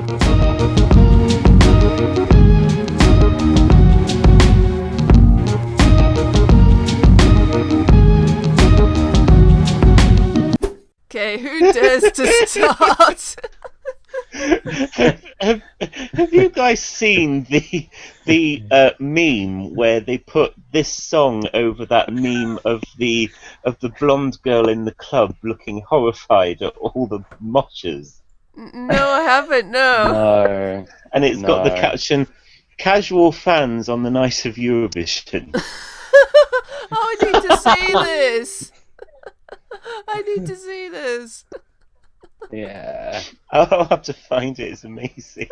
Okay, who dares to start? Have you guys seen the meme where they put this song over that meme of the blonde girl in the club looking horrified at all the moshers? No, I haven't. No. No. And it's got the caption, "Casual fans on the night of Eurovision." Oh, I need to see this. I need to see this. Yeah. I'll have to find it. It's amazing.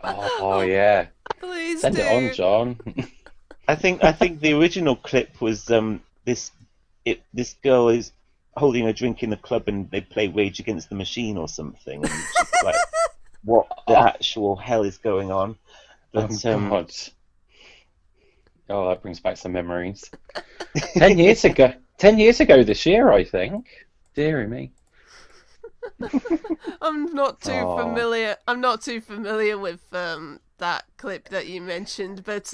Oh yeah. Please Send do. it on, John. I think the original clip was this girl is holding a drink in the club and they play Rage Against the Machine or something, and it's just like, what the actual hell is going on? But, God. Oh, that brings back some memories. 10 years ago. 10 years ago this year, I think. Deary me. I'm not too familiar. I'm not too familiar with that clip that you mentioned. But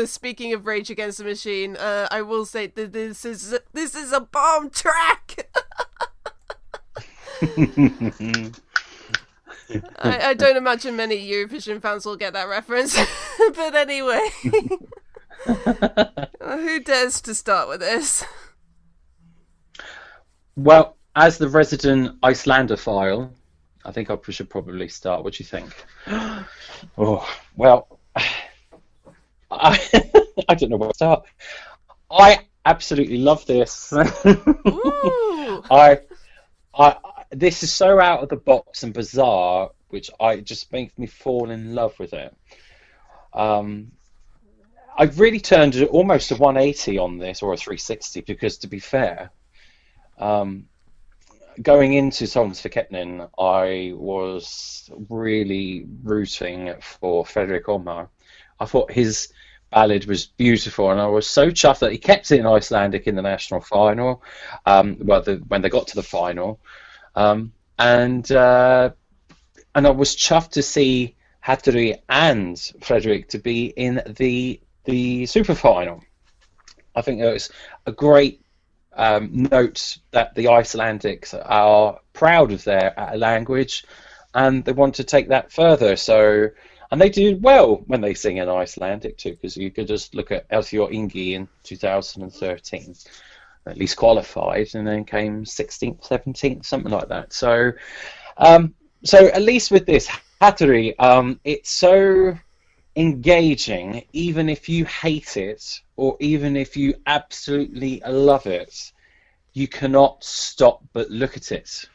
speaking of Rage Against the Machine, I will say that this is a bomb track. I don't imagine many Eurovision fans will get that reference. But anyway, who dares to start with this? Well, as the resident Icelander-phile, I think I should probably start. What do you think? Oh, well, I don't know where to start. I absolutely love this. Ooh. This is so out of the box and bizarre, which just makes me fall in love with it. I've really turned almost a 180 on this, or a 360, because to be fair, going into Songs for Keppnin, I was really rooting for Frederick Omar. I thought his ballad was beautiful, and I was so chuffed that he kept it in Icelandic in the national final. When they got to the final, and I was chuffed to see Hatrið and Frederick to be in the super final. I think it was a great note that the Icelandics are proud of their language, and they want to take that further. So, and they do well when they sing in Icelandic too, because you could just look at Elþjóð Ingi in 2013, at least qualified, and then came 16th, 17th, something like that. So, so at least with this Hatrið, it's so engaging, even if you hate it or even if you absolutely love it, you cannot stop but look at it.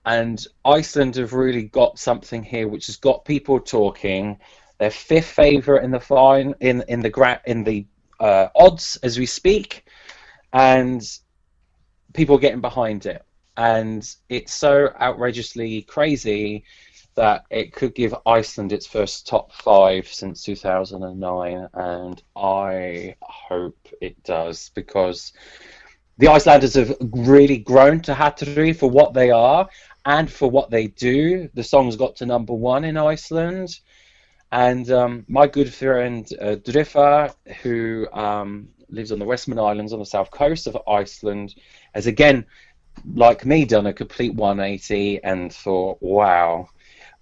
And Iceland have really got something here which has got people talking. They're fifth favourite in the odds as we speak, and people are getting behind it. And it's so outrageously crazy that it could give Iceland its first top 5 since 2009, and I hope it does, because the Icelanders have really grown to Hatrið for what they are and for what they do. The song's got to #1 in Iceland, and my good friend Drifa, who lives on the Westman Islands on the south coast of Iceland, has again, like me, done a complete 180 and thought, wow,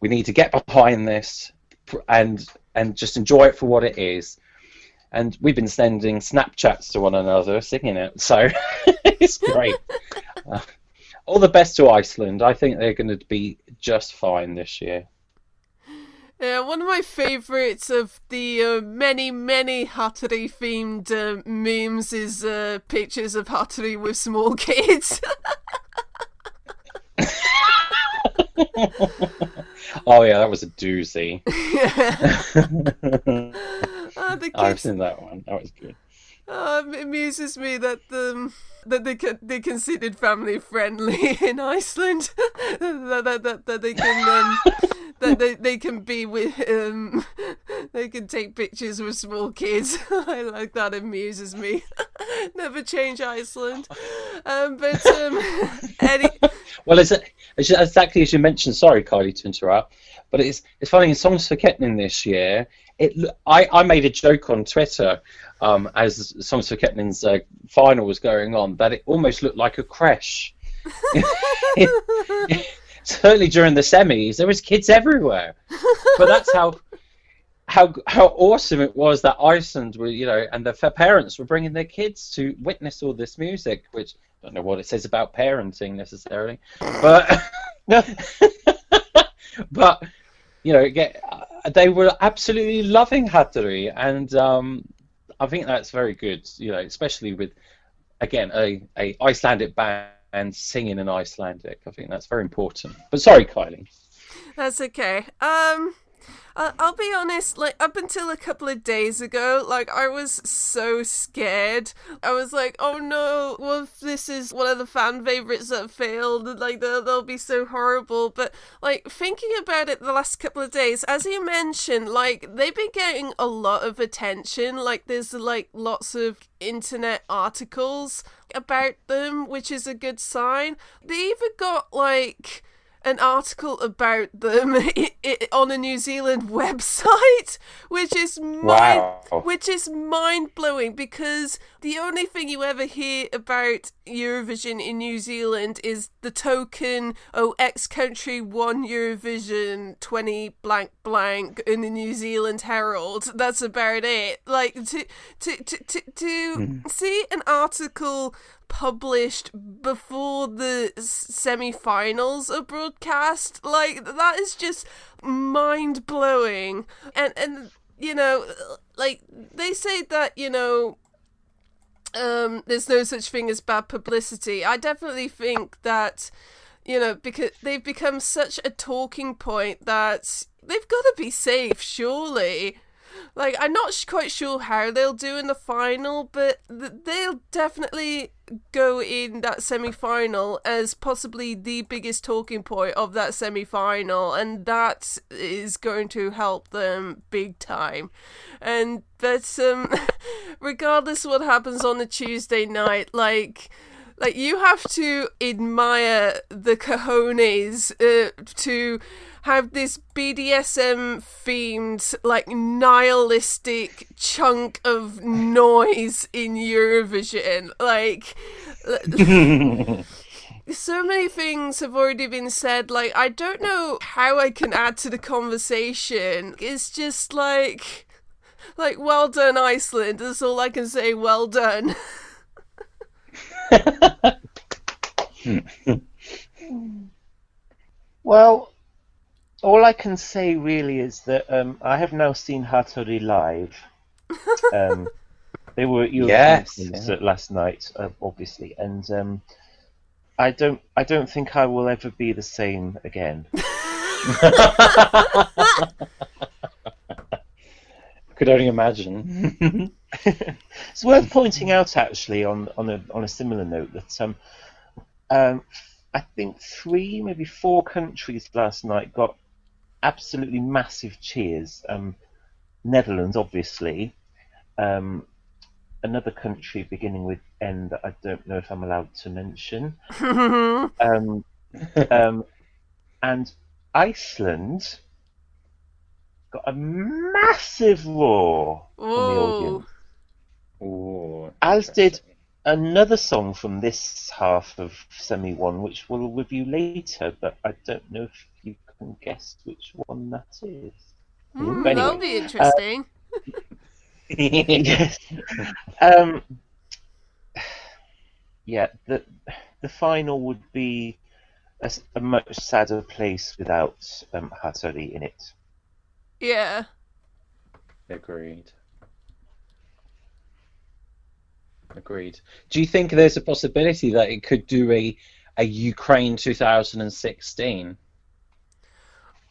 we need to get behind this and just enjoy it for what it is. And we've been sending Snapchats to one another singing it, so it's great. All the best to Iceland. I think they're going to be just fine this year. Yeah, one of my favourites of the many Hatrið themed memes is pictures of Hatrið with small kids. Oh yeah, that was a doozy. I've seen that one. That was good. It amuses me that they're considered family friendly in Iceland. that they can they can be with they can take pictures with small kids. I like that. Amuses me. Never change Iceland. But any... Well, it's exactly as you mentioned. Sorry, Kylie, to interrupt, but it's funny in Songs for Kettering this year. I made a joke on Twitter as Songs for Kettering's final was going on that it almost looked like a creche. Certainly during the semis, there was kids everywhere. But that's how awesome it was that Iceland were, and the parents were bringing their kids to witness all this music, which I don't know what it says about parenting necessarily, but but they were absolutely loving Hatrið, and I think that's very good, especially with again a Icelandic band singing in Icelandic. I think that's very important. But sorry, Kylie. That's okay. I'll be honest, up until a couple of days ago, I was so scared. I was like, oh no, what if this is one of the fan favourites that failed? They'll be so horrible. But, thinking about it the last couple of days, as you mentioned, they've been getting a lot of attention. There's, lots of internet articles about them, which is a good sign. They even got, an article about them on a New Zealand website, which is mind blowing, because the only thing you ever hear about Eurovision in New Zealand is the token X country won Eurovision 20 blank blank in the New Zealand Herald. That's about it. To see an article published before the semi-finals are broadcast, that is just mind-blowing. And they say that there's no such thing as bad publicity. I definitely think that because they've become such a talking point that they've got to be safe, surely. I'm not quite sure how they'll do in the final, but they'll definitely go in that semi-final as possibly the biggest talking point of that semi-final, and that is going to help them big time. But regardless of what happens on the Tuesday night, you have to admire the cojones to have this BDSM themed nihilistic chunk of noise in Eurovision. So many things have already been said. I don't know how I can add to the conversation. It's just well done, Iceland. That's all I can say. Well done. Well, all I can say really is that I have now seen Hatrið live. They were at Eurovision last night, obviously, and I don't think I will ever be the same again. Could only imagine. It's worth pointing out, actually, on a similar note, that I think 3, maybe 4 countries last night got absolutely massive cheers. Netherlands, obviously. Another country beginning with N that I don't know if I'm allowed to mention. And Iceland got a massive roar from the audience. Ooh, as did another song from this half of semi-1, which we'll review later, but I don't know if you can guess which one that is. Anyway, that'll be interesting. Yes. Yeah, the final would be a much sadder place without Hatrið in it. Yeah. Agreed. Do you think there's a possibility that it could do a Ukraine 2016?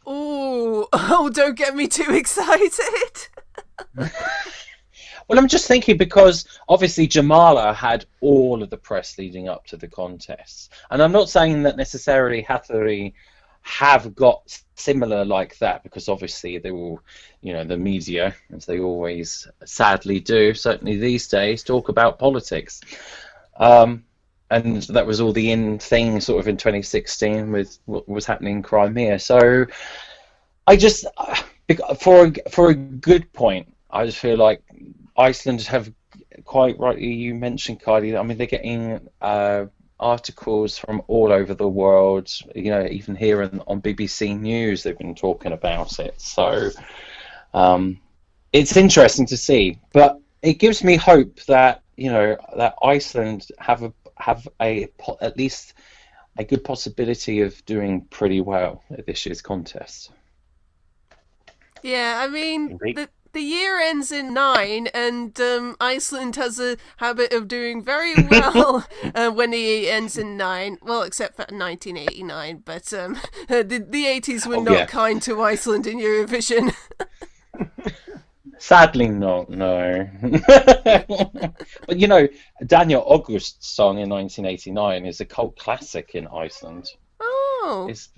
Oh, don't get me too excited. Well, I'm just thinking because obviously Jamala had all of the press leading up to the contests, and I'm not saying that necessarily Hatrið have got similar like that, because obviously they will, the media, as they always sadly do, certainly these days, talk about politics. And that was all the in thing sort of in 2016 with what was happening in Crimea. So I just, for a good point, I just feel like Iceland have, quite rightly you mentioned, Kylie, I mean, they're getting articles from all over the world, even here on BBC News they've been talking about it. So it's interesting to see, but it gives me hope that that Iceland have at least a good possibility of doing pretty well at this year's contest. Yeah, I mean, the year ends in 9, and Iceland has a habit of doing very well when the year ends in 9. Well, except for 1989, but the 80s were not kind to Iceland in Eurovision. Sadly not, no. But Daniel August's song in 1989 is a cult classic in Iceland. Oh. It's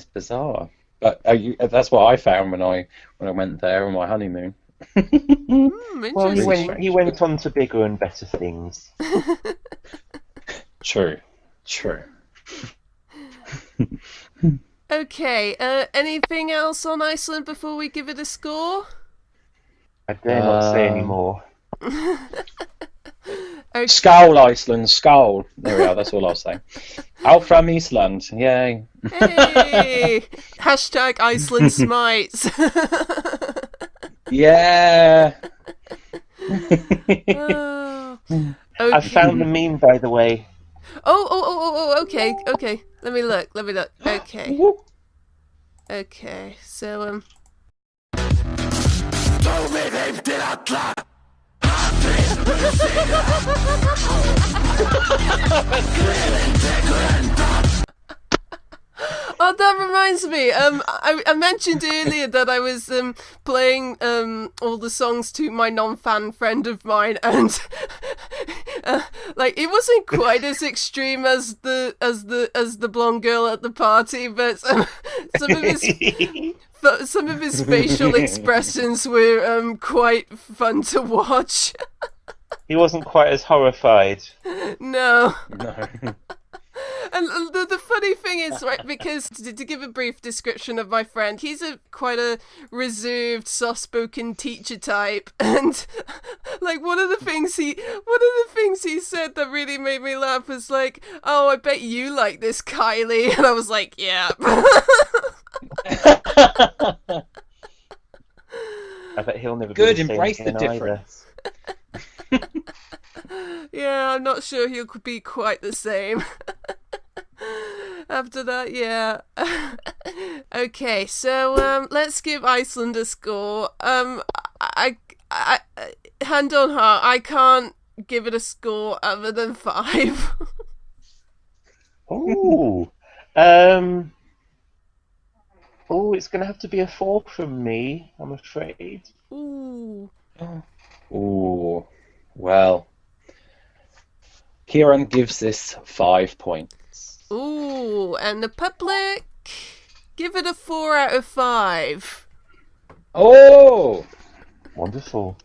bizarre. But that's what I found when I went there on my honeymoon. Well, he went on to bigger and better things. True. Okay, anything else on Iceland before we give it a score? I dare not say any more. Okay. Skål, Iceland, skål. There we are, that's all I'll say. Out from Iceland, yay. Hey! Hashtag Iceland smites. Yeah. Oh. Okay. I found the meme, by the way. Oh, okay. Let me look. Okay, so, Oh, that reminds me. I mentioned earlier that I was playing all the songs to my non-fan friend of mine, and like it wasn't quite as extreme as the blonde girl at the party, but some of his facial expressions were quite fun to watch. He wasn't quite as horrified. No. And the funny thing is, right, because to give a brief description of my friend, he's quite a reserved, soft-spoken teacher type, and like one of the things he said that really made me laugh was like, "Oh, I bet you like this, Kylie," and I was like, "Yeah." I bet he'll never Good, be the same embrace the again difference. Yeah, I'm not sure he'll be quite the same. After that, yeah. Okay, so let's give Iceland a score. I hand on heart, I can't give it a score other than 5. Ooh. It's gonna have to be a 4 from me, I'm afraid. Ooh. Ooh. Well, Ciaran gives this 5 points. Ooh, and the public give it a 4 out of 5. Oh! Wonderful.